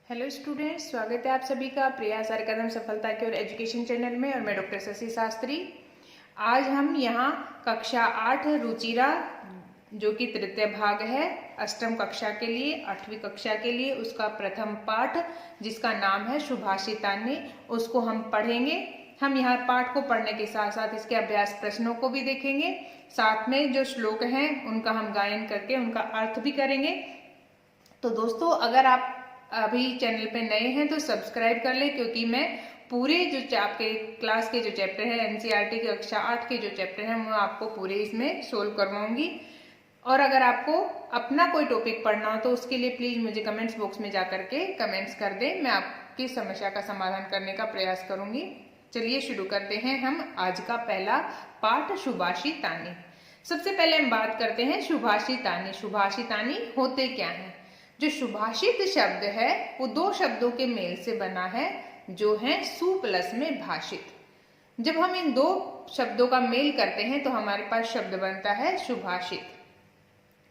Hello students, स्वागत है आप सभी का प्रयास हर कदम सफलता की ओर एजुकेशन चैनल में। और मैं डॉक्टर शशि शास्त्री। आज हम यहाँ कक्षा 8 रुचिरा जो कि तृतीय भाग है अष्टम कक्षा के लिए, 8वीं कक्षा के लिए, उसका प्रथम पाठ जिसका नाम है सुभाषितानी, उसको हम पढ़ेंगे। हम यहाँ पाठ को पढ़ने के साथ साथ इसके अभ्यास प्रश्नों को भी देखेंगे। साथ में जो श्लोक हैं उनका हम गायन करके उनका अर्थ भी करेंगे। तो दोस्तों, अगर आप अभी चैनल पे नए हैं तो सब्सक्राइब कर ले, क्योंकि मैं पूरे जो आपके क्लास के जो चैप्टर है एनसीईआरटी की कक्षा 8 के जो चैप्टर हैं वो आपको पूरे इसमें सोल्व करवाऊंगी। और अगर आपको अपना कोई टॉपिक पढ़ना हो तो उसके लिए प्लीज मुझे कमेंट्स बॉक्स में जा करके कमेंट्स कर दें, मैं आपकी समस्या का समाधान करने का प्रयास करूंगी। चलिए शुरू करते हैं हम आज का पहला पाठ सुभाषितानी। सबसे पहले हम बात करते हैं सुभाषितानी। सुभाषितानी होते क्या हैं? जो सुभाषित शब्द है वो दो शब्दों के मेल से बना है, जो है सु प्लस में भाषित। जब हम इन दो शब्दों का मेल करते हैं तो हमारे पास शब्द बनता है सुभाषित,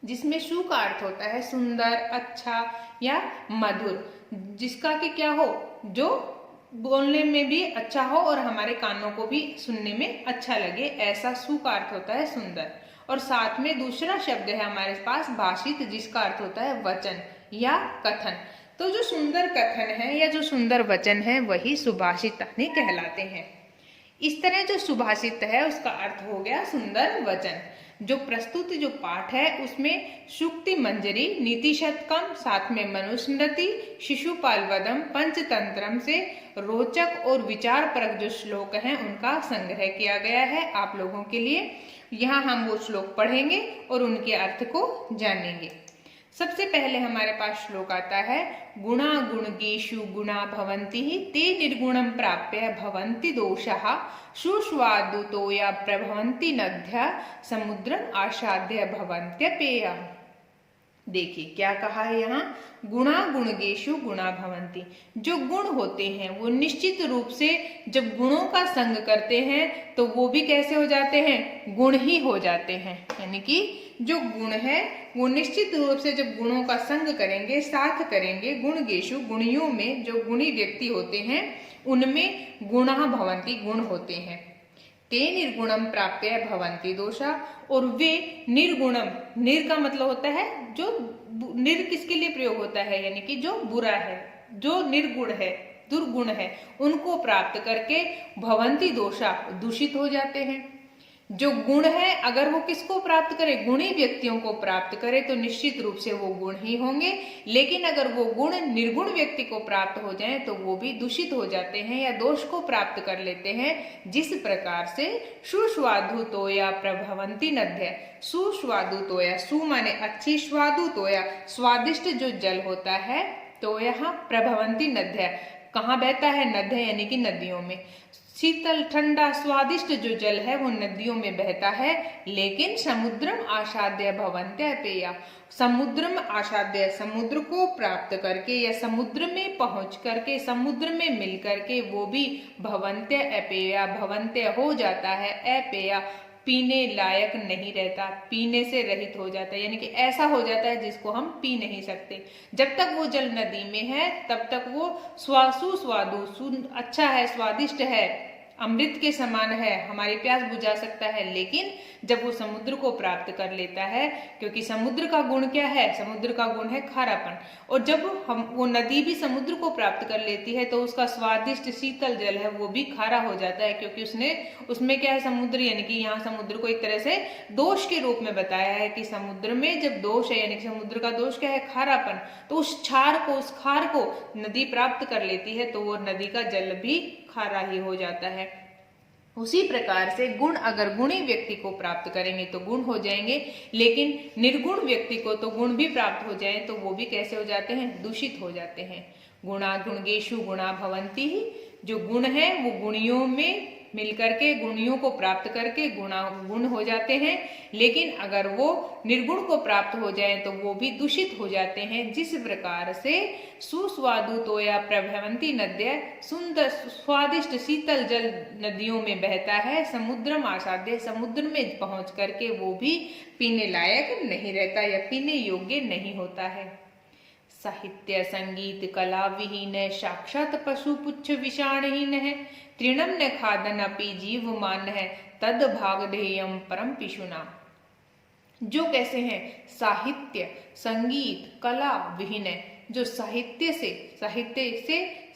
जिसमें सु का अर्थ होता है सुंदर, अच्छा या मधुर, जिसका कि क्या हो, जो बोलने में भी अच्छा हो और हमारे कानों को भी सुनने में अच्छा लगे, ऐसा सु का अर्थ होता है सुंदर। और साथ में दूसरा शब्द है हमारे पास भाषित, जिसका अर्थ होता है वचन या कथन। तो जो सुंदर कथन है या जो सुंदर वचन है वही सुभाषितानी कहलाते हैं। इस तरह जो सुभाषित है उसका अर्थ हो गया सुंदर वचन। जो प्रस्तुत जो पाठ है उसमें सूक्ति मंजरी, नीति शतकम, साथ में मनुस्मृति, शिशुपाल वदम, पंचतंत्रम से रोचक और विचारपरक जो श्लोक हैं उनका संग्रह किया गया है आप लोगों के लिए। यहाँ हम वो श्लोक पढ़ेंगे और उनके अर्थ को जानेंगे। सबसे पहले हमारे पास श्लोक आता है, गुणा गुणगेषु गुणा भवन्ति ते निर्गुणं प्राप्य भवन्ति दोषाः सुस्वादुतो या प्रभवन्ति नद्या समुद्रम आसाद्य भवन्त्यपेयः। देखिए क्या कहा है यहाँ, गुणा गुणगेषु गुणा भवन्ति। जो गुण होते हैं वो निश्चित रूप से जब गुणों का संग करते हैं तो वो भी कैसे हो जाते हैं, गुण ही हो जाते हैं। यानी कि जो गुण है वो निश्चित रूप से जब गुणों का संग करेंगे, साथ करेंगे, गुणगेषु गुणियों में जो गुणी व्यक्ति होते हैं उनमें गुणा भवन्ति गुण होते हैं। ते निर्गुणम प्राप्य भवन्ति दोषा, और वे निर्गुणम, निर का मतलब होता है जो, निर किसके लिए प्रयोग होता है, यानी कि जो बुरा है, जो निर्गुण है, दुर्गुण है, उनको प्राप्त करके भवन्ति दोषा दूषित हो जाते हैं। जो गुण है अगर वो किसको प्राप्त करे, गुणी व्यक्तियों को प्राप्त करे तो निश्चित रूप से वो गुण ही होंगे। लेकिन अगर वो गुण निर्गुण व्यक्ति को प्राप्त हो जाए तो वो भी दूषित हो जाते हैं या दोष को प्राप्त कर लेते हैं। जिस प्रकार से सुस्वादु तोया प्रभवंती नद्य, सुस्वादु तोया, सु माने अच्छी, स्वादु तोया स्वादिष्ट जो जल होता है, तो यहाँ प्रभवंती नद्य कहाँ बहता है, नद्य यानी कि नदियों में। शीतल ठंडा स्वादिष्ट जो जल है वो नदियों में बहता है। लेकिन समुद्रम आसाद्य भवन्त्य पेया, समुद्रम आसाद्य, समुद्र को प्राप्त करके या समुद्र में पहुंच करके, समुद्र में मिल करके वो भी भवन्त्य अपेया, भवन्त्य हो जाता है, अपेया पीने लायक नहीं रहता, पीने से रहित हो जाता है, यानी कि ऐसा हो जाता है जिसको हम पी नहीं सकते। जब तक वो जल नदी में है तब तक वो सुस्वादु, अच्छा है, स्वादिष्ट है, अमृत के समान है, हमारी प्यास बुझा सकता है। लेकिन जब वो समुद्र को प्राप्त कर लेता है, क्योंकि समुद्र का गुण क्या है, समुद्र का गुण है खारापन, और जब हम वो नदी भी समुद्र को प्राप्त कर लेती है तो उसका स्वादिष्ट शीतल जल है वो भी खारा हो जाता है, क्योंकि उसमें क्या है, समुद्र, यानी कि यहाँ समुद्र को एक तरह से दोष के रूप में बताया है कि समुद्र में जब दोष है, यानी कि समुद्र का दोष क्या है, खारापन, तो उस क्षार को, उस खार को नदी प्राप्त कर लेती है तो वो नदी का जल भी खारा ही हो जाता है। उसी प्रकार से गुण अगर गुणी व्यक्ति को प्राप्त करेंगे तो गुण हो जाएंगे, लेकिन निर्गुण व्यक्ति को तो गुण भी प्राप्त हो जाए तो वो भी कैसे हो जाते हैं, दूषित हो जाते हैं। गुणा गुणगेषु गुणा भवन्ति, जो गुण है वो गुणियों में मिलकर के, गुणियों को प्राप्त करके गुण हो जाते हैं। लेकिन अगर वो निर्गुण को प्राप्त हो जाए तो वो भी दूषित हो जाते हैं। जिस प्रकार से सुस्वादु तोया प्रभवंती नद्य, सुंदर स्वादिष्ट शीतल जल नदियों में बहता है, समुद्रम आसाद्य, समुद्र में पहुंच करके वो भी पीने लायक नहीं रहता या पीने योग्य नहीं होता है। साहित्य संगीत कला विहीन है, साक्षात पशु पुच्छ विषाणहीन है, तृणम न खादन अपि जीवमान है, तद भागधेयम परम पिशुना। जो कैसे हैं साहित्य संगीत कला विहीन है, जो साहित्य से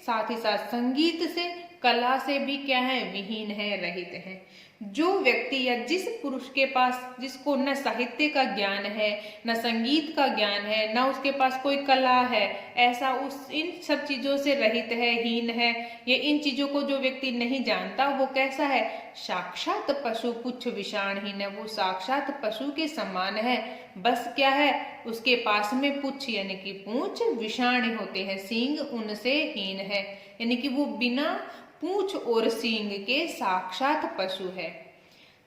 साथ ही साथ संगीत से कला से भी क्या है विहीन है, रहित है। जो व्यक्ति या जिस पुरुष के पास जिसको न साहित्य का ज्ञान है, न संगीत का ज्ञान है, न उसके पास कोई कला है, ऐसा उस इन सब चीजों से रहित है, हीन है, ये इन चीजों को जो व्यक्ति नहीं जानता वो कैसा है, साक्षात पशु पुच्छ विषाणहीन है, वो साक्षात पशु के समान है। बस क्या है उसके पास में पुच्छ यानी कि पूंछ, विषाण होते हैं सींग, उनसे हीन है, यानी कि वो बिना पूंछ और सींग के साक्षात पशु है।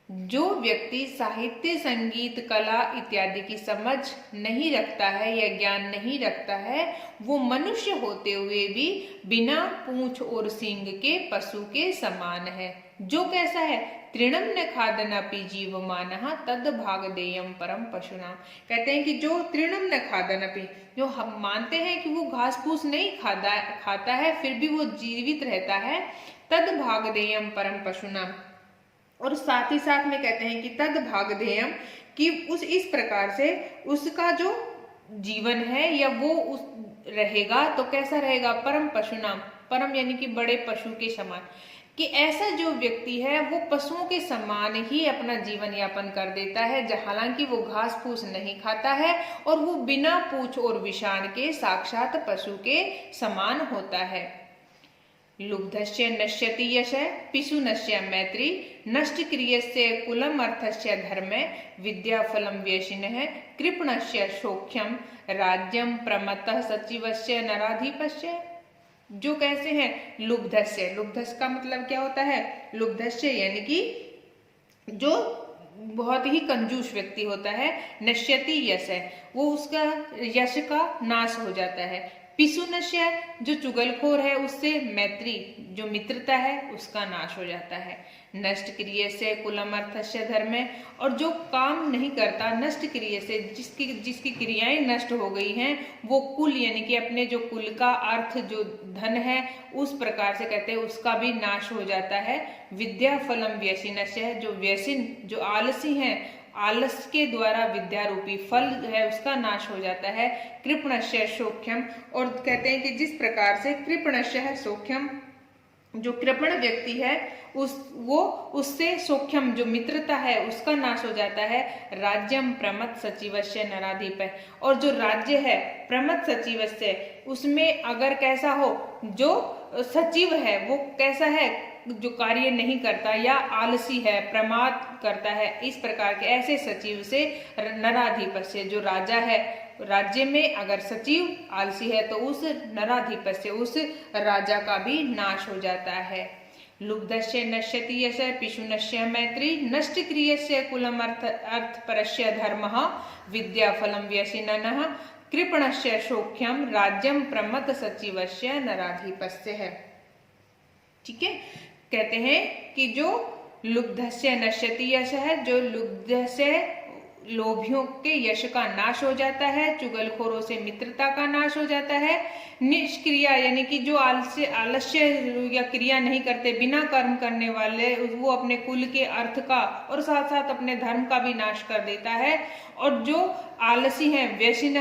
जो व्यक्ति साहित्य संगीत कला इत्यादि की समझ नहीं रखता है या ज्ञान नहीं रखता है, वो मनुष्य होते हुए भी बिना पूंछ और सींग के पशु के समान है। जो कैसा है, तृणम न खादन अपि जीवमानः तद भागधेयम परम पशुनाम। कहते हैं कि जो तृणम न खादन अपि, जो हम मानते हैं कि वो घास फूस नहीं खाता है फिर भी वो जीवित रहता है, तद भागधेयम परम पशुनाम। और साथ ही साथ में कहते हैं कि तद भागधेयम, कि उस इस प्रकार से उसका जो जीवन है या वो उस रहेगा तो कैसा रहेगा, परम पशुनाम, परम यानी कि बड़े पशु के समान, कि ऐसा जो व्यक्ति है वो पशुओं के समान ही अपना जीवन यापन कर देता है, हालांकि वो घास फूस नहीं खाता है और वो बिना पूंछ और विषाण के साक्षात पशु के समान होता है। लुब्धस्य नश्यति यशः पिशुनस्य मैत्री, नष्ट क्रियस्य कुलम अर्थस्य धर्मे, विद्याफलम व्यसिनः कृपणस्य सौख्यम, राज्यम प्रमत्तः सचिवस्य नराधिपस्य। जो कैसे हैं, लुब्धस्य, लुब्धस्य का मतलब क्या होता है, लुब्धस्य यानी कि जो बहुत ही कंजूस व्यक्ति होता है, नश्यति यश है, वो उसका यश का नाश हो जाता है। पिशुनश्य जो चुगलखोर है उससे मैत्री जो मित्रता है उसका नाश हो जाता है। नष्ट क्रिय से कुलम अर्थस्य धर्म, और जो काम नहीं करता नष्ट क्रिय से, जिसकी क्रियाएं नष्ट हो गई हैं, वो कुल यानी कि अपने जो कुल का अर्थ जो धन है उस प्रकार से कहते हैं उसका भी नाश हो जाता है। विद्या फलम व्यसिनस्य, जो व्यसिन जो आलसी हैं, आलस के द्वारा विद्या रूपी फल है उसका नाश हो जाता है। कृपणस्य सौख्यम, और कहते हैं कि जिस प्रकार से कृपणस्य है सौख्यम, जो कृपण व्यक्ति है उससे सौख्यम जो मित्रता है उसका नाश हो जाता है। राज्यम प्रमत सचिवस्य नराधिप, और जो राज्य है प्रमत सचिवस्य, उसमें अगर कैसा हो, जो सचिव है वो कैसा है, जो कार्य नहीं करता या आलसी है, प्रमाद करता है, इस प्रकार के ऐसे सचिव से नराधिपस्य, जो राजा है राज्य में अगर सचिव आलसी है तो उस नराधिपस्य उस राजा का भी नाश हो जाता है। लुब्धस्य नश्यति यशः पिशुनस्य मैत्री, नष्ट क्रियस्य कुलम अर्थ परस्य धर्मः, विद्या फलम व्यसिनः कृपणस्य सौख्यम, राज्यम प्रमत सचिवस्य नराधिपस्य है। ठीक है, कहते हैं कि जो लुब्धस्य नश्यति यश है, जो लुब्ध से लोभियों के यश का नाश हो जाता है, चुगलखोरों से मित्रता का नाश हो जाता है। निष्क्रिया यानी कि जो आलस्य या क्रिया नहीं करते, बिना कर्म करने वाले, वो अपने कुल के अर्थ का और साथ साथ अपने धर्म का भी नाश कर देता है। और जो आलसी हैं, व्यसिन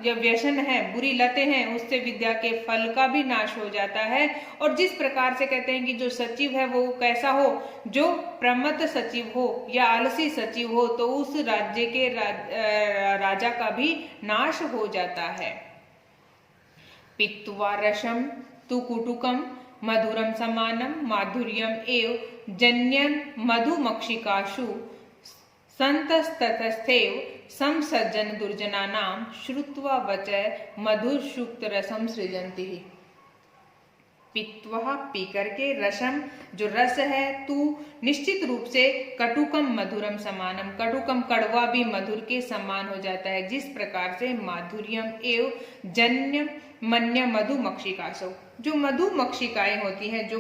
या व्यसन है, बुरी लतें हैं, उससे विद्या के फल का भी नाश हो जाता है। और जिस प्रकार से कहते हैं कि जो सचिव है वो कैसा हो, जो प्रमत्त सचिव हो या आलसी सचिव हो तो उस राज्य के राजा का भी नाश हो जाता है। पित्वा रसम तु कुटुकम मधुरम समानम, माधुर्यम एव जन्यन मधुमक्षिकाशु, संतस्ततस्थैव समसज्जन दुर्जनानाम, श्रुत्वा वचः मधुर सुक्त रसम सृजन्ति। पित्वा पी करके, रसम जो रस है, तू निश्चित रूप से, कटुकम मधुरम समानम, कटुकम कड़वा भी मधुर के समान हो जाता है। जिस प्रकार से माधुर्यम एव जन्य मन्य मधुमक्षिकासो, जो मधुमक्षिकाएं होती हैं, जो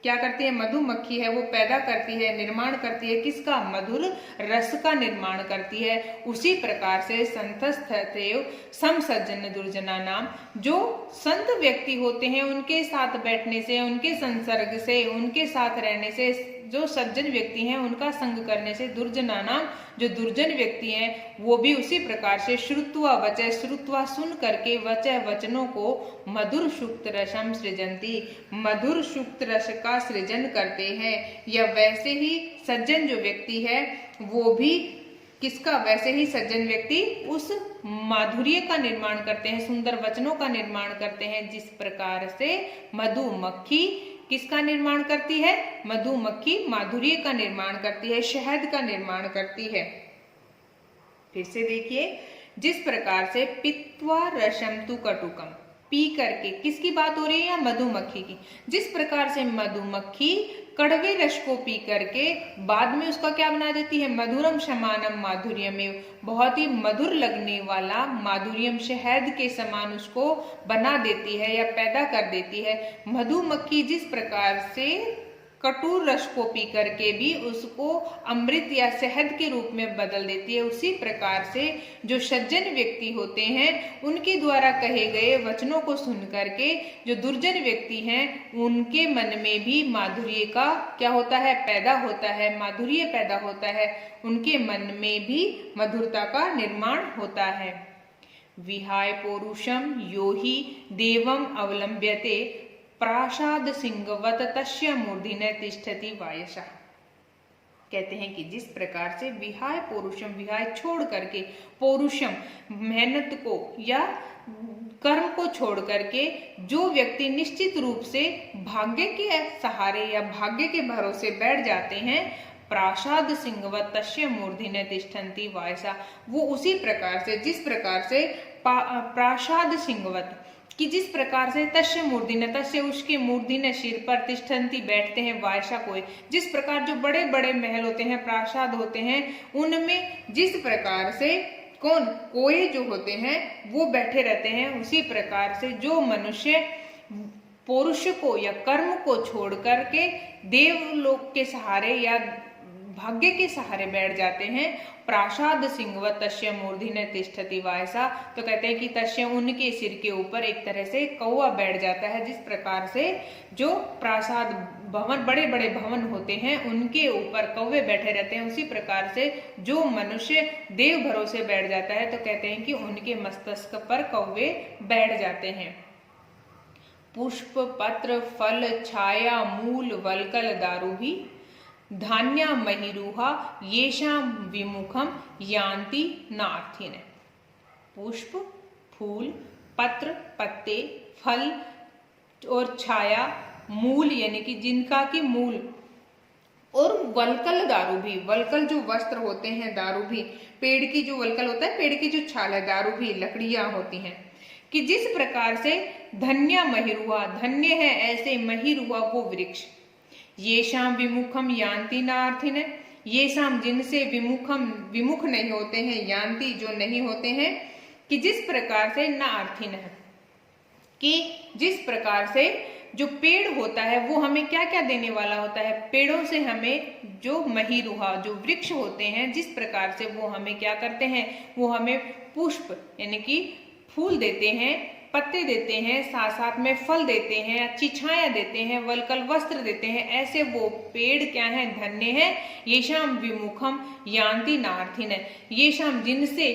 क्या करती है, मधुमक्खी है वो पैदा करती है, निर्माण करती है किसका, मधुर रस का निर्माण करती है। उसी प्रकार से संतस्थैव समसज्जन दुर्जना नाम, जो संत व्यक्ति होते हैं उनके साथ बैठने से, उनके संसर्ग से, उनके साथ रहने से, जो सज्जन व्यक्ति हैं उनका संग करने से, दुर्जना नाम जो दुर्जन व्यक्ति हैं वो भी उसी प्रकार से श्रुत्वा वचः, श्रुत्वा सुन करके, वचः वचनों को, मधुर सुक्त रसम सृजंती, मधुर सुक्त रस का सृजन करते हैं। या वैसे ही सज्जन जो व्यक्ति है वो भी किसका, वैसे ही सज्जन व्यक्ति उस माधुर्य का निर्माण करते हैं, सुंदर वचनों का निर्माण करते हैं, जिस प्रकार से मधुमक्खी किसका निर्माण करती है, मधुमक्खी माधुर्य का निर्माण करती है, शहद का निर्माण करती है। फिर से देखिए, जिस प्रकार से पित्वा रसम तु कटुकम, पी करके, किसकी बात हो रही है, मधुमक्खी की। जिस प्रकार से मधुमक्खी कड़वे रस को पी करके बाद में उसका क्या बना देती है, मधुरम समानम माधुर्यमेव, बहुत ही मधुर लगने वाला माधुर्यम, शहद के समान उसको बना देती है या पैदा कर देती है। मधुमक्खी जिस प्रकार से कटु रस को पी करके भी उसको अमृत या शहद के रूप में बदल देती है, उसी प्रकार से जो सज्जन व्यक्ति होते हैं उनके द्वारा कहे गए वचनों को सुन करके जो दुर्जन व्यक्ति हैं उनके मन में भी माधुर्य का क्या होता है, पैदा होता है, माधुर्य पैदा होता है, उनके मन में भी मधुरता का निर्माण होता है। विहाय पौरुषम यो हि देवम अवलंब्यते प्रासाद सिंहवत तस्य मूर्धन्य तिष्ठति वायसा। कहते हैं कि जिस प्रकार से विहाय पौरुषम, विहाय छोड़ करके, पौरुषम मेहनत को या कर्म को छोड़ करके जो व्यक्ति निश्चित रूप से भाग्य के सहारे या भाग्य के भरोसे बैठ जाते हैं, प्रासाद सिंहवत तस्य मूर्धन्य तिष्ठन्ति वायसा, वो उसी प्रकार से, जिस प्रकार से प्रासाद सिंहवत कि जिस प्रकार से तस्य मूर्धन्य, तस्य उसके मूर्धन्य सिर पर, तिष्ठन्ति बैठते हैं, वायसा कोई, जिस प्रकार जो बड़े बड़े महल होते हैं, प्रासाद होते हैं, उनमें जिस प्रकार से कौन, कोई जो होते हैं वो बैठे रहते हैं, उसी प्रकार से जो मनुष्य पुरुष को या कर्म को छोड़ करके देवलोक के सहारे या भाग्य के सहारे बैठ जाते हैं, प्रासाद सिंहवत तस्य मूर्धन्य तिष्ठति वायसा, तो कहते हैं कि तस्य उनके सिर के ऊपर एक तरह से कौवा बैठ जाता है। जिस प्रकार से जो प्रासाद भवन, बड़े बड़े भवन होते हैं उनके ऊपर कौवे बैठे रहते हैं, उसी प्रकार से जो मनुष्य देव भरोसे बैठ जाता है तो कहते हैं कि उनके मस्तिष्क पर कौवे बैठ जाते हैं। पुष्प पत्र फल छाया मूल वल्कल दारु भी धान्या महिरूहा येषाम विमुखम यान्ति नार्थिन। पुष्प, फूल, पत्र, पत्ते, फल और छाया, मूल यानी कि जिनका की मूल, और वल्कल दारू भी, वल्कल जो वस्त्र होते हैं, दारू भी, पेड़ की जो वल्कल होता है, पेड़ की जो छाल है, दारू भी लकड़ियां होती हैं, कि जिस प्रकार से धन्या महिरुआ, धन्य है ऐसे महिरुआ वो वृक्ष, ये शाम विमुखम यान्ति नार्थिन, ये शाम जिनसे विमुखम विमुख नहीं होते हैं, यान्ति जो नहीं होते हैं, कि जिस प्रकार से नार्थिन है, कि जिस प्रकार से जो पेड़ होता है वो हमें क्या क्या देने वाला होता है, पेड़ों से हमें जो महिरुहा जो वृक्ष होते हैं, जिस प्रकार से वो हमें क्या करते हैं, वो हमें पुष्प यानी कि फूल देते हैं, पत्ते देते हैं, साथ साथ में फल देते हैं, अच्छी छाया देते हैं, वल्कल वस्त्र देते हैं, ऐसे वो पेड़ क्या है, धन्य है। ये शाम विमुखम यान्ति नार्थिन है, ये शाम जिनसे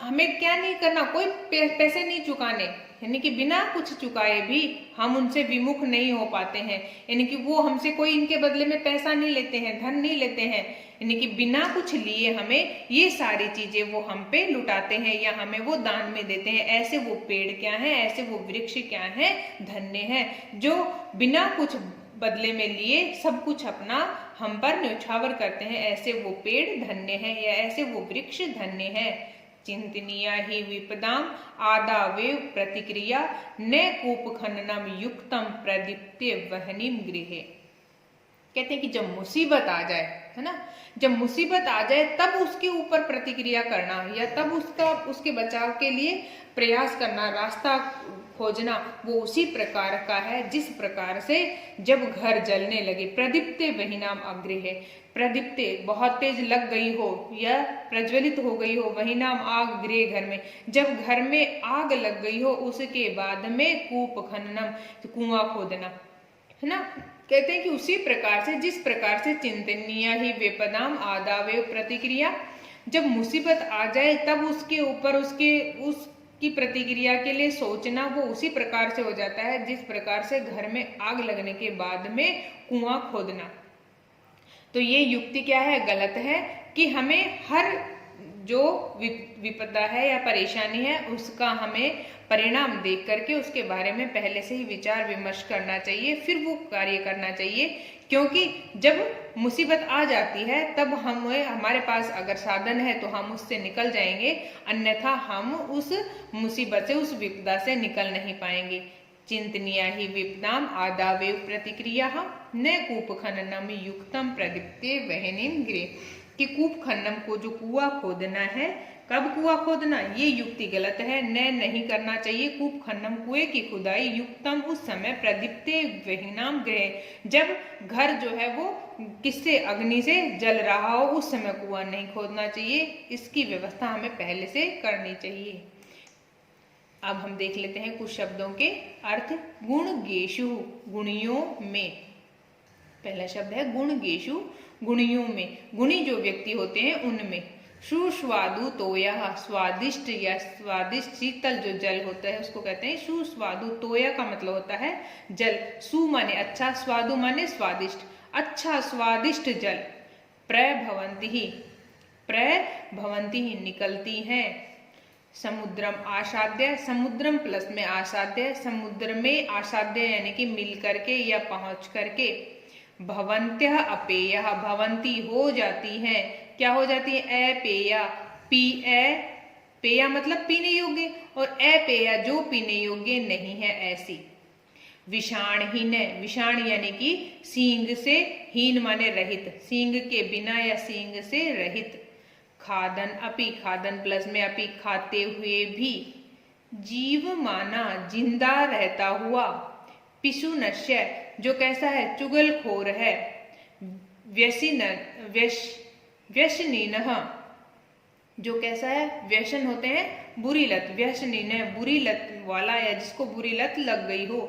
हमें क्या नहीं करना, कोई पैसे नहीं चुकाने, यानी कि बिना कुछ चुकाए भी हम उनसे विमुख नहीं हो पाते हैं, यानी कि वो हमसे कोई इनके बदले में पैसा नहीं लेते हैं, धन नहीं लेते हैं, यानी कि बिना कुछ लिए हमें ये सारी चीजें वो हम पे लुटाते हैं या हमें वो दान में देते हैं। ऐसे वो पेड़ क्या है, ऐसे वो वृक्ष क्या है, धन्य है, जो बिना कुछ बदले में लिए सब कुछ अपना हम पर न्यौछावर करते हैं, ऐसे वो पेड़ धन्य है या ऐसे वो वृक्ष धन्य है। चिंतनीया ही विपदाम आदावे प्रतिक्रिया न कूप खननम युक्तम प्रदीप्ते वहनीम गृहे। कहते हैं कि जब मुसीबत आ जाए, है ना, जब मुसीबत आ जाए तब उसके ऊपर प्रतिक्रिया करना या तब उसके बचाव के लिए प्रयास करना, रास्ता खोजना वो उसी प्रकार का है जिस प्रकार से जब घर जलने लगे, प्रदीप्ते वहीनाम अग्रे है, प्रदीप्ते बहुत तेज लग गई हो या प्रज्वलित हो गई हो, वहीनाम आग गृह घर में, जब घर में आग लग गई हो उसके बाद में कूप खननम, तो कुआं खोदना, है ना। कहते हैं कि उसी प्रकार से जिस प्रकार से चिंतनीय ही विपदाम आदावे प्रतिक्रिया, जब मुसीबत आ जाए तब उसके ऊपर उसकी प्रतिक्रिया के लिए सोचना वो उसी प्रकार से हो जाता है जिस प्रकार से घर में आग लगने के बाद में कुआं खोदना। तो ये युक्ति क्या है, गलत है कि हमें हर जो विपदा है या परेशानी है उसका हमें परिणाम देख करके उसके बारे में पहले से ही विचार विमर्श करना चाहिए, फिर वो कार्य करना चाहिए। क्योंकि जब मुसीबत आ जाती है तब हमारे पास अगर साधन है तो हम उससे निकल जाएंगे, अन्यथा हम उस मुसीबत से, उस विपदा से निकल नहीं पाएंगे। चिंतनीय ही विपदाम आदावे प्रतिक्रिया न कूप खननम युक्तम प्रदीप्ते वहनिम गृह, कि कूप खनन को जो कुआं खोदना है, कब कुआं खोदना, ये युक्ति गलत है, नहीं करना चाहिए। कूप खनन कुएं की खुदाई युक्तम उस समय प्रदीप्ते वहीनाम गृह, जब घर जो है वो किससे, अग्नि से जल रहा हो, उस समय कुआं नहीं खोदना चाहिए। इसकी व्यवस्था हमें पहले से करनी चाहिए। अब हम देख लेते हैं कुछ शब्दों के अर्थ। गुणगेषु, गुणियों में, पहला शब्द है गुणगेषु, गुणियों में, गुणी जो व्यक्ति होते हैं उनमें। सुस्वादु तोया, स्वादिष्ट या स्वादिष्ट शीतल जो जल होता है उसको कहते हैं सुस्वादु। तोया का मतलब होता है जल, सु माने अच्छा, स्वादु माने स्वादिष्ट, अच्छा स्वादिष्ट जल। प्रभवंती ही निकलती हैं। समुद्रम आसाद्य, समुद्रम प्लस में आसाद्य, समुद्र में आसाद्य यानी कि मिल करके या पहुंच करके। भवंत्य अपेय, भवंती हो जाती हैं, क्या हो जाती है, अपेया, पेया मतलब पीने योग्य, और अपेया जो पीने योग्य नहीं है ऐसी। विषाणहीन, विषाण यानी कि सींग से, हीन माने रहित, सींग के बिना या सींग से रहित। खादन अपि, खादन प्लस में अपि खाते हुए भी। जीव माना जिंदा रहता हुआ। पिशु नश्य जो कैसा है, चुगलखोर है। व्यसनीन जो कैसा है, व्यसन होते हैं बुरी लत, व्यसनीन बुरी लत वाला या जिसको बुरी लत लग गई हो।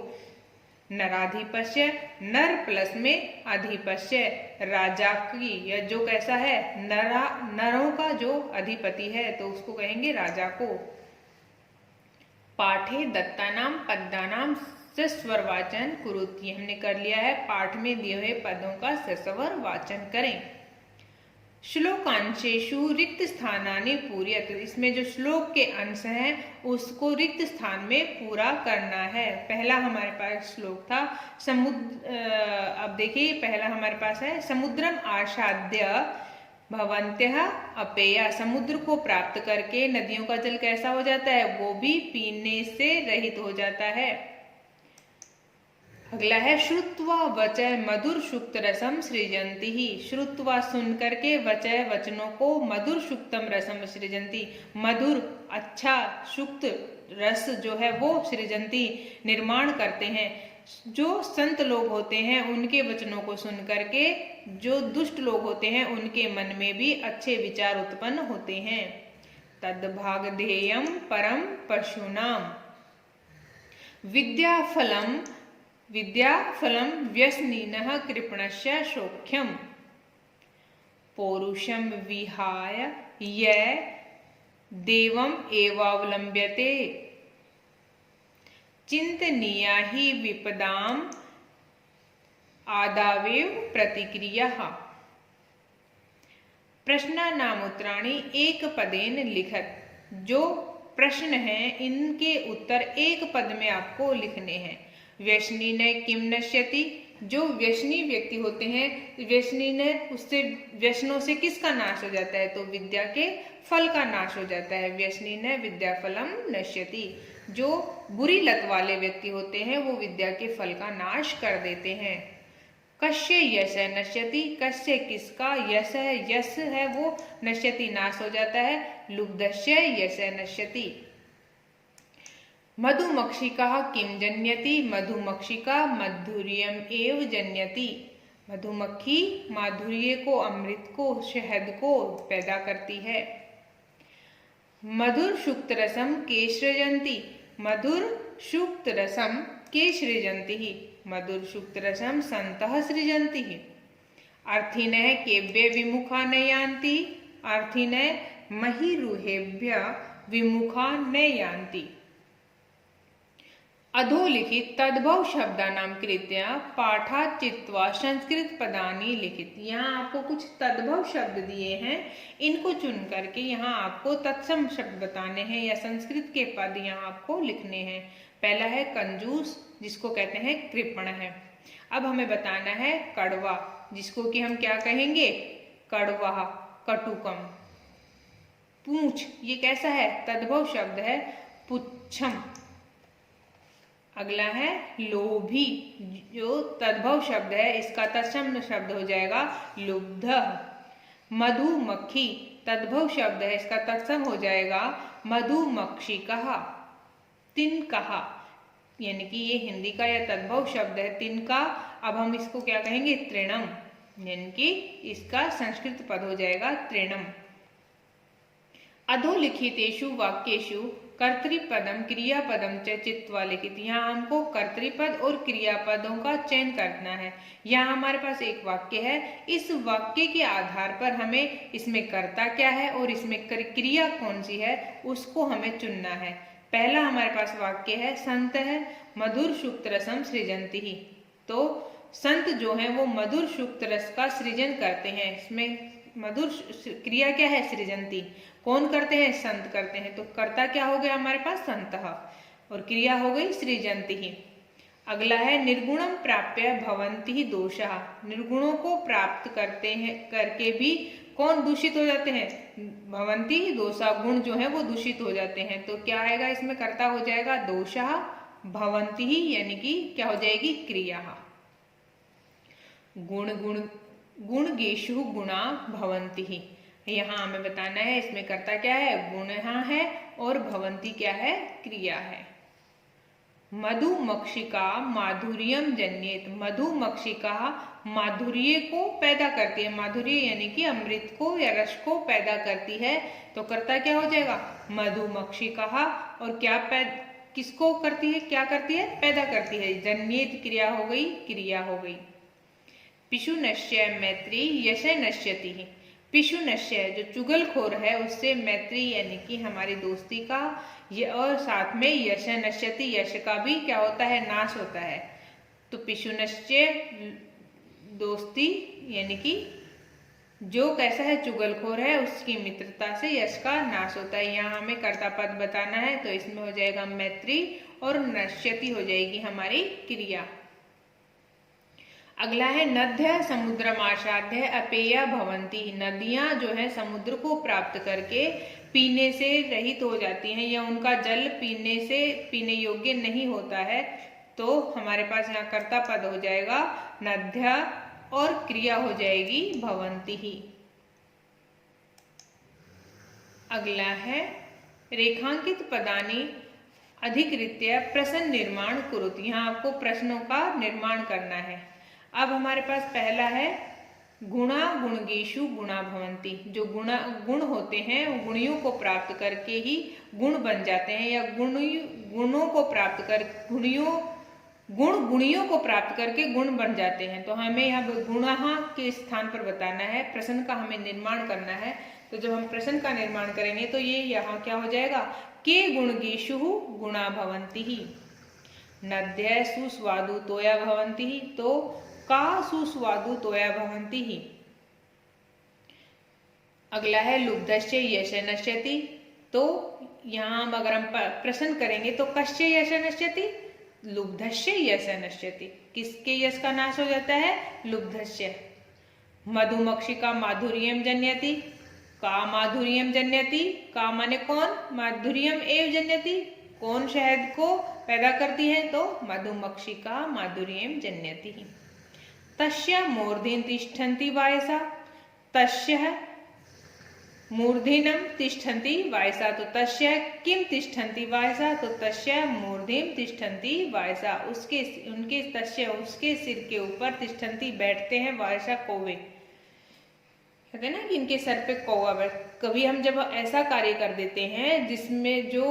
नराधिपस्य, नर प्लस में अधिपस्य, राजा की या जो कैसा है, नरों का जो अधिपति है तो उसको कहेंगे राजा को। पाठे दत्तानाम पदानाम सस्वर वाचन कुरुति, हमने कर लिया है, पाठ में दिए हुए पदों का सस्वर वाचन करें। श्लोकांशेषु रिक्त स्थानानि पूर्यत, इसमें जो श्लोक के अंश हैं उसको रिक्त स्थान में पूरा करना है। पहला हमारे पास श्लोक था अब देखिए पहला हमारे पास है समुद्रम आसाद्य भवंत्यः अपेया, समुद्र को प्राप्त करके नदियों का जल कैसा हो जाता है, वो भी पीने से रहित हो जाता है। अगला है श्रुत्वा वचय मधुर सुक्त रसम सृजंती ही, श्रुत्वा सुन करके वचय वचनों को मधुर सुक्तम रसम सृजंती, मधुर अच्छा सुक्त रस जो है वो सृजंती निर्माण करते हैं। जो संत लोग होते हैं उनके वचनों को सुन करके जो दुष्ट लोग होते हैं उनके मन में भी अच्छे विचार उत्पन्न होते हैं। तद्भाग ध्येयम परम पशूनाम। विद्याफलम व्यसनीनः कृपणस्य सौख्यम। पौरुषम विहाय य देवम एवावलंब्यते। चिंतनीया ही विपदाम आदावेव प्रतिक्रिया। प्रश्नानामुत्तराणि एक पदेन लिखत, जो प्रश्न हैं इनके उत्तर एक पद में आपको लिखने हैं। व्यसनी ने किम नश्यति, जो व्यसनी व्यक्ति होते हैं, व्यसनी ने उससे व्यसनों से किसका नाश हो जाता है, तो विद्या के फल का नाश हो जाता है। व्यसनी ने विद्या फलम नश्यति, जो बुरी लत वाले व्यक्ति होते हैं वो विद्या के फल का नाश कर देते हैं। कस्य यश नश्यति, कस्य किसका, यश है, यश है वो नश्यति नाश हो जाता है। लुब्धस्य यश नश्यति। मधुमक्षिका किम जन्यति, मधुमक्षिका माधुर्यम एव जन्यति। मधुमक्खी माधुर्य को, अमृत को, शहद को पैदा करती है। मधुर शुक्त रसम के सृजन्ति, मधुर शुक्त रसम के सृजन्ति, मधुर शुक्त रसम सन्तः सृजन्ति। अर्थिनः केभ्य विमुखा न यान्ति, अर्थिनः महिरुहेभ्य विमुखा न यान्ति। अधोलिखित तद्भव शब्दानां कृत्य पाठात् चित्वा संस्कृत पदानि लिखित। यहाँ आपको कुछ तद्भव शब्द दिए हैं, इनको चुन करके यहाँ आपको तत्सम शब्द बताने हैं या संस्कृत के पद यहाँ आपको लिखने हैं। पहला है कंजूस, जिसको कहते हैं कृपण है। अब हमें बताना है कड़वा, जिसको कि हम क्या कहेंगे, कड़वा, कटुकम। पूंछ, ये कैसा है, तद्भव शब्द है, पुच्छम। अगला है लोभी, जो तद्भव शब्द है, इसका तत्सम शब्द हो जाएगा लुब्ध। मधुमक्खी तद्भव शब्द है, इसका तत्सम हो जाएगा मधुमक्षिका। तिनका, यानी कि ये हिंदी का या तद्भव शब्द है तिनका। अब हम इसको क्या कहेंगे, तृणम, यानी कि इसका संस्कृत पद हो जाएगा तृणम। अधोलिखितेषु वाक्येषु कर्तृपदम क्रियापदम च चित्वा लिखित। यहाँ हमको कर्तृपद और क्रियापदों का चयन करना है। यहाँ हमारे पास एक वाक्य है, इस वाक्य के आधार पर हमें इसमें कर्ता क्या है और इसमें क्रिया कौन सी है उसको हमें चुनना है। पहला हमारे पास वाक्य है, संत है मधुर शुक्त रसम सृजन्ति। तो संत जो है वो मधुर शुक्त रस का सृजन करते हैं। इसमें मधुर क्रिया क्या है, सृजन्ति। कौन करते हैं, संत करते हैं। तो कर्ता क्या हो गया हमारे पास, संतः, और क्रिया हो गई सृजन्ति ही। अगला है निर्गुणम प्राप्य भवन्ति दोषः। निर्गुणों को प्राप्त करते हैं करके भी कौन दूषित हो जाते हैं, भवन्ति दोषा, गुण जो है वो दूषित हो जाते हैं। तो क्या आएगा इसमें, कर्ता हो जाएगा दोषः, भवन्ति ही यानी कि क्या हो जाएगी, क्रिया। गुण गुण गुणगेषु गुणा भवन्ति ही। यहाँ हमें बताना है इसमें कर्ता क्या है, गुण है, और भवन्ति क्या है, क्रिया है। मधुमक्षिका माधुर्यम जन्येत। मधुमक्षिका माधुर्य को पैदा करती है, माधुर्य यानी कि अमृत को या रस को पैदा करती है। तो कर्ता क्या हो जाएगा, मधुमक्षिका, और क्या किसको करती है, क्या करती है, पैदा करती है। जन्येत क्रिया हो गई, क्रिया हो गई। पिशु नश्य मैत्री यश नश्यति। पिशु नश्य जो चुगलखोर है उससे मैत्री यानी कि हमारी दोस्ती का, और साथ में यश नश्यति, यश का भी क्या होता है, नाश होता है। तो पिशु नश्य दोस्ती यानी कि जो कैसा है, चुगलखोर है, उसकी मित्रता से यश का नाश होता है। यहाँ हमें कर्ता पद बताना है, तो इसमें हो जाएगा मैत्री और नश्यति हो जाएगी हमारी क्रिया। अगला है नद्य समुद्रमासाद्य अपेया भवन्ति। नदियां जो है समुद्र को प्राप्त करके पीने से रहित हो जाती हैं या उनका जल पीने योग्य नहीं होता है। तो हमारे पास यहाँ कर्ता पद हो जाएगा नद्य और क्रिया हो जाएगी भवन्ति ही। अगला है रेखांकित पदानि अधिकृत्य प्रश्न निर्माण कुरुति। यहाँ आपको प्रश्नों का निर्माण करना है। अब हमारे पास पहला है गुणा गुणगेषु गुणा भवन्ति। जो गुण होते हैं गुणियों को प्राप्त करके ही गुण बन जाते हैं, या गुणों को प्राप्त कर गुणियों को प्राप्त करके गुण बन जाते हैं। तो हमें यहाँ गुणा के स्थान पर बताना है, प्रश्न का हमें निर्माण करना है। तो जब हम प्रश्न का निर्माण करेंगे तो ये यहाँ क्या हो जाएगा, के गुणगेषु गुणा भवन्ति ही। नद्य सुस्वादु तोया भवन्ति ही, तो का सुस्वादु तोया भवन्ति ही। अगला है लुब्धस्य यश नश्यति। तो यहाँ हम अगर हम प्रश्न करेंगे तो कस्य यश नश्यति, लुब्धस्य यश नश्यति। किसके यश का नाश हो जाता है, लुब्धस्य। मधुमक्षिका माधुर्यम जन्यति, का माधुर्यम जन्यति, का माने कौन, माधुर्यम एव जन्यति, कौन शहद को पैदा करती है, तो मधुमक्षिका माधुर्यम जन्यति। तस्य मूर्धनि तिष्ठन्ति वायसा। तस्य मूर्धन्यम तिष्ठन्ति वायसा तो तस्य किम तिष्ठन्ति वायसा तो तस्य मूर्धिम तिष्ठन्ति वायसा, उसके उनके तस्य उसके सिर के ऊपर तिष्ठन्ति बैठते हैं वायसा कौवे। कहते हैं ना कि इनके सर पे कौवा बैठ। कभी हम जब ऐसा कार्य कर देते हैं जिसमें जो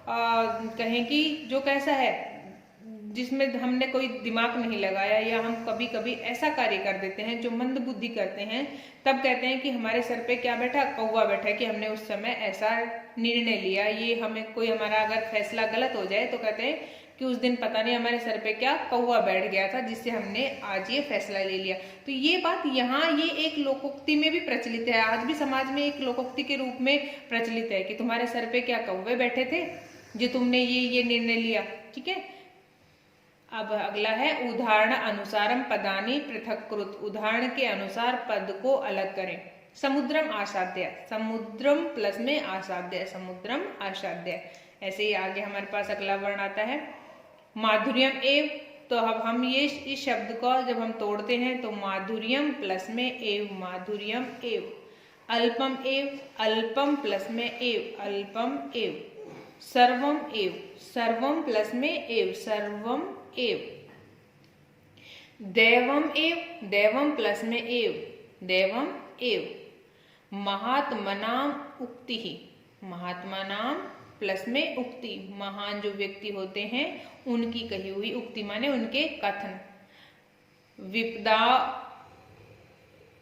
कहें कि जो कैसा है, जिसमें हमने कोई दिमाग नहीं लगाया, या हम कभी कभी ऐसा कार्य कर देते हैं जो मंद बुद्धि करते हैं, तब कहते हैं कि हमारे सर पे क्या बैठा, कौवा बैठा, कि हमने उस समय ऐसा निर्णय लिया। ये हमें कोई हमारा अगर फैसला गलत हो जाए तो कहते हैं कि उस दिन पता नहीं हमारे सर पे क्या कौवा बैठ गया था जिससे हमने आज ये फैसला ले लिया। तो ये बात यहाँ ये एक लोकोक्ति में भी प्रचलित है, आज भी समाज में एक लोकोक्ति के रूप में प्रचलित है कि तुम्हारे सर पे क्या कौवे बैठे थे जो तुमने ये निर्णय लिया। ठीक है, अब अगला है उदाहरण अनुसारम पदानि पृथक्कृत, उदाहरण के अनुसार पद को अलग करें। समुद्रम आसाद्य, समुद्रम प्लस में आसाद्य, समुद्रम आसाद्य। ऐसे ही आगे हमारे पास अगला वर्ण आता है माधुर्यम एव। तो अब हम ये इस शब्द को जब हम तोड़ते हैं तो माधुर्यम प्लस में एव, माधुर्यम एव। अल्पम एव, अल्पम प्लस में एव, अल्पम एव। सर्वम एव, सर्वम प्लस में एव, सर्वम एव। दैवम एव, दैवम प्लस में एव, दैवम एव। महात्मनाम उक्ति ही, महात्मा नाम प्लस में उक्ति, महान जो व्यक्ति होते हैं उनकी कही हुई उक्ति माने उनके कथन। विपदा,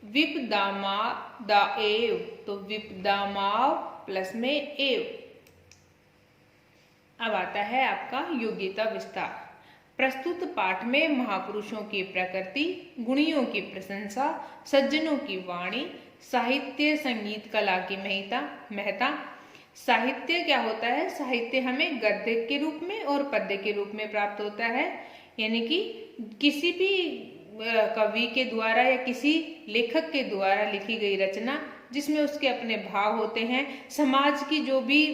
विपदामा दा एव, तो विपदामाव प्लस में एव। अब आता है आपका योग्यता विस्तार। प्रस्तुत पाठ में महापुरुषों की प्रकृति, गुणियों की प्रशंसा, सज्जनों की वाणी, साहित्य संगीत कला की महत्ता। साहित्य क्या होता है, साहित्य हमें गद्य के रूप में और पद्य के रूप में प्राप्त होता है, यानी कि किसी भी कवि के द्वारा या किसी लेखक के द्वारा लिखी गई रचना जिसमें उसके अपने भाव होते हैं, समाज की जो भी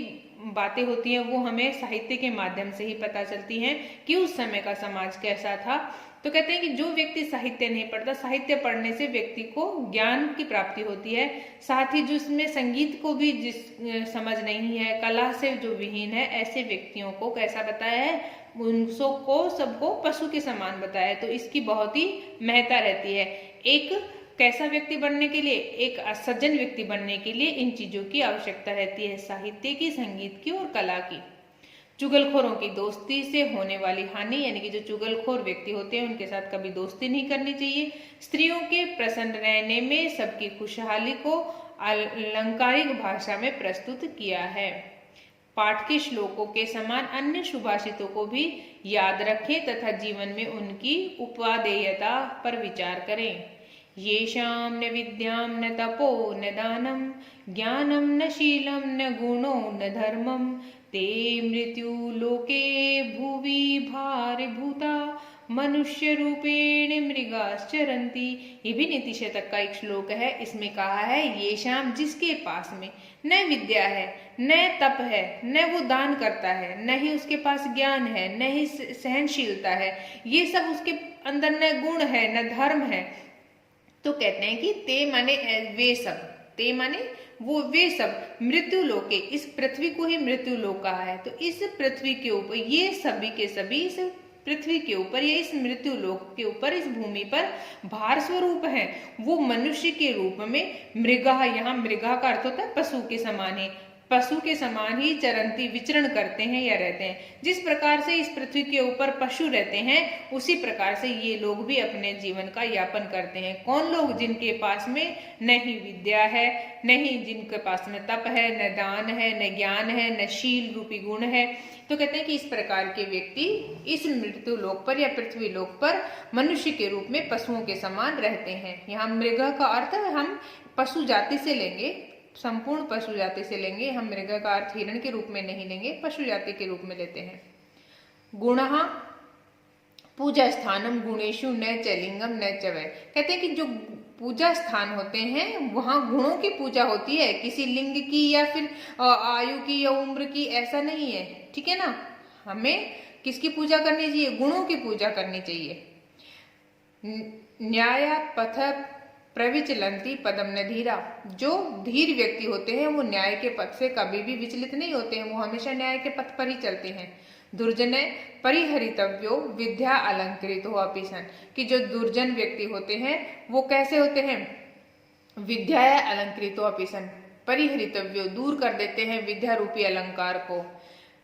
बातें होती हैं वो हमें साहित्य के माध्यम से ही पता चलती हैं कि उस समय का समाज कैसा था। तो कहते हैं कि जो व्यक्ति साहित्य नहीं पढ़ता, साहित्य पढ़ने से व्यक्ति को ज्ञान की प्राप्ति होती है, साथ ही जो इसमें संगीत को भी जिस समझ नहीं है, कला से जो विहीन है, ऐसे व्यक्तियों को कैसा बताया है, उनको सबको पशु के समान बताया है। तो इसकी बहुत ही महत्ता रहती है। एक कैसा व्यक्ति बनने के लिए, एक सज्जन व्यक्ति बनने के लिए इन चीजों की आवश्यकता रहती है, साहित्य की, संगीत की और कला की। चुगलखोरों की दोस्ती से होने वाली हानि, यानी कि जो चुगलखोर व्यक्ति होते हैं उनके साथ कभी दोस्ती नहीं करनी चाहिए। स्त्रियों के प्रसन्न रहने में सबकी खुशहाली को अलंकारिक भाषा में प्रस्तुत किया है। पाठ के श्लोकों के समान अन्य सुभाषितों को भी याद रखें तथा जीवन में उनकी उपादेयता पर विचार करें। येषां न विद्यां न तपो न दानं ज्ञानं न शीलं न गुणो न धर्मं ते मृत्यु लोके भुवि भारभूता मनुष्य रूपेण मृगाश्चरन्ति। ये भी नीति शतक का एक श्लोक है। इसमें कहा है ये शाम जिसके पास में न विद्या है, न तप है, न वो दान करता है, न ही उसके पास ज्ञान है, न ही सहनशीलता है, ये सब उसके अंदर न गुण है न धर्म है, तो कहते हैं कि ते माने वे सब, ते माने वो वे सब मृत्यु लोके, इस पृथ्वी को ही मृत्यु लोक कहा है। तो इस पृथ्वी के ऊपर ये सभी के सभी इस पृथ्वी के ऊपर या इस मृत्यु लोक के ऊपर, इस भूमि पर भार स्वरूप है। वो मनुष्य के रूप में मृगा, यहाँ मृगा का अर्थ होता है पशु के समान ही, पशु के समान ही चरंती विचरण करते हैं या रहते हैं। जिस प्रकार से इस पृथ्वी के ऊपर पशु रहते हैं उसी प्रकार से ये लोग भी अपने जीवन का यापन करते हैं। कौन लोग? जिनके पास में न ही विद्या है, न ही जिनके पास में तप है, न दान है, न ज्ञान है, न शील रूपी गुण है। तो कहते हैं कि इस प्रकार के व्यक्ति इस मृत्यु लोक पर या पृथ्वी लोक पर मनुष्य के रूप में पशुओं के समान रहते हैं। यहाँ मृगा का अर्थ हम पशु जाति से लेंगे, संपूर्ण पशु जाति से लेंगे। हम मृग का अर्थ हिरण के रूप में नहीं लेंगे, पशु जाति के रूप में लेते हैं। गुणः पूजा स्थानम गुणेशु न च लिंगम न च वै। कहते हैं कि जो पूजा स्थान होते हैं वहां गुणों की पूजा होती है, किसी लिंग की या फिर आयु की या उम्र की, ऐसा नहीं है। ठीक है ना, हमें किसकी पूजा करनी चाहिए? गुणों की पूजा करनी चाहिए। न्यायात पथ प्रविचलन्ति पदम न धीरा। जो धीर व्यक्ति होते हैं वो न्याय के पथ से कभी भी विचलित नहीं होते हैं, वो हमेशा न्याय के पथ पर ही चलते हैं। दुर्जने परिहरितव्यो विद्या अलंकृतो अपि सन, कि जो दुर्जन व्यक्ति होते हैं वो कैसे होते हैं, विद्या अलंकृतो अपि सन, परिहरितव्यो दूर कर देते हैं विद्या रूपी अलंकार को।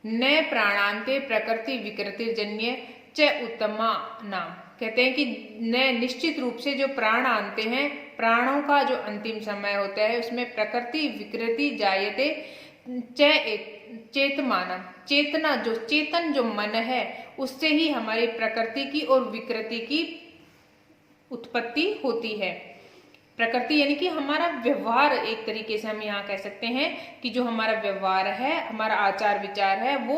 न प्राणांते प्रकृति विकृतिजन्य च उत्तमा नाम, कहते हैं कि न निश्चित रूप से जो प्राण आनते हैं, प्राणों का जो अंतिम समय होता है उसमें प्रकृति विकृति जायते चेतमानम, चेतना जो चेतन जो मन है उससे ही हमारी प्रकृति की और विकृति की उत्पत्ति होती है। प्रकृति यानी कि हमारा व्यवहार, एक तरीके से हम यहाँ कह सकते हैं कि जो हमारा व्यवहार है, हमारा आचार विचार है वो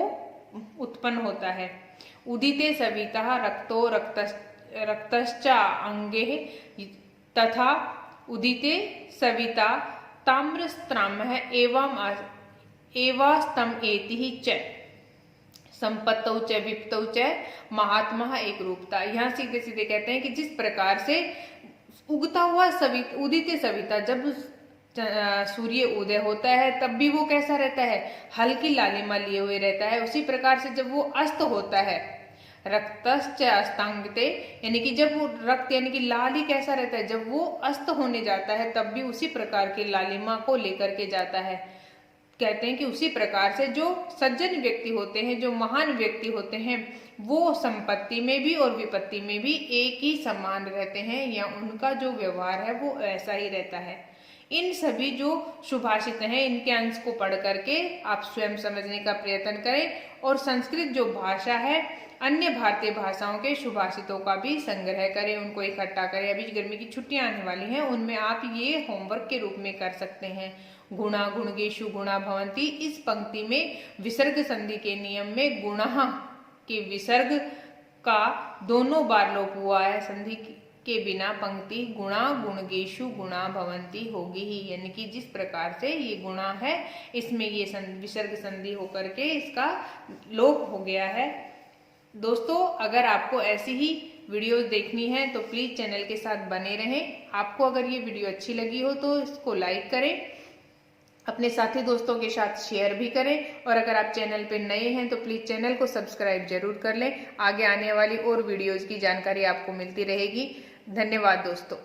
उत्पन्न होता है। उदिते सविता रक्तो रक्तश्च अंगे तथा उदिते सविता ताम्रस्त्राम्यः एवास्तम एति च संपत्तौ च विपत्तौ च महात्मा एक रूपता। यहाँ सीधे सीधे कहते हैं कि जिस प्रकार से उगता हुआ सविता, उदिते सविता, जब सूर्य उदय होता है तब भी वो कैसा रहता है, हल्की लालिमा लिए हुए रहता है। उसी प्रकार से जब वो अस्त होता है, रक्तश्च अस्तांगते, यानी कि जब वो रक्त यानी कि लाल ही कैसा रहता है, जब वो अस्त होने जाता है तब भी उसी प्रकार की लालिमा को लेकर के जाता है। कहते हैं कि उसी प्रकार से जो सज्जन व्यक्ति होते हैं, जो महान व्यक्ति होते हैं, वो संपत्ति में भी और विपत्ति में भी एक ही समान रहते हैं, या उनका जो व्यवहार है वो ऐसा ही रहता है। इन सभी जो सुभाषित हैं इनके अंश को पढ़ करके आप स्वयं समझने का प्रयत्न करें, और संस्कृत जो भाषा है अन्य भारतीय भाषाओं के सुभाषितों का भी संग्रह करें, उनको इकट्ठा करें। अभी गर्मी की छुट्टियां आने वाली हैं, उनमें आप ये होमवर्क के रूप में कर सकते हैं। गुणा गुणगेषु गुणा भवन्ति, इस पंक्ति में विसर्ग संधि के नियम में गुणः के विसर्ग का दोनों बार लोप हुआ है, संधि के बिना पंक्ति गुणा गुणगेषु गुणा भवन्ति होगी ही, यानी कि जिस प्रकार से ये गुणा है इसमें ये विसर्ग संधि होकर के इसका लोप हो गया है। दोस्तों, अगर आपको ऐसी ही वीडियोस देखनी है तो प्लीज चैनल के साथ बने रहें। आपको अगर ये वीडियो अच्छी लगी हो तो इसको लाइक करें, अपने साथी दोस्तों के साथ शेयर भी करें, और अगर आप चैनल पे नए हैं तो प्लीज चैनल को सब्सक्राइब जरूर कर लें। आगे आने वाली और वीडियोस की जानकारी आपको मिलती रहेगी। धन्यवाद दोस्तों।